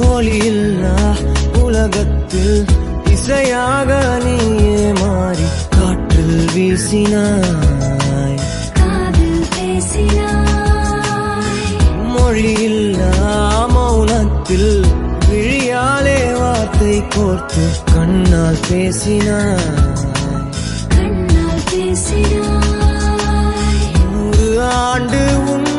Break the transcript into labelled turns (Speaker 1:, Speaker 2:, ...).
Speaker 1: ஒளியில்லா உலகத்தில் இசையாக நீயே மாறி காற்றில் வீசினாய்,
Speaker 2: காதில் பேசினாய்.
Speaker 1: மொழியில்லா மௌனத்தில் விழியாலே வார்த்தை கோர்த்து கண்ணால் பேசினாய்,
Speaker 2: கண்ணால் பேசினாய்.
Speaker 1: 100 ஆண்டு உன்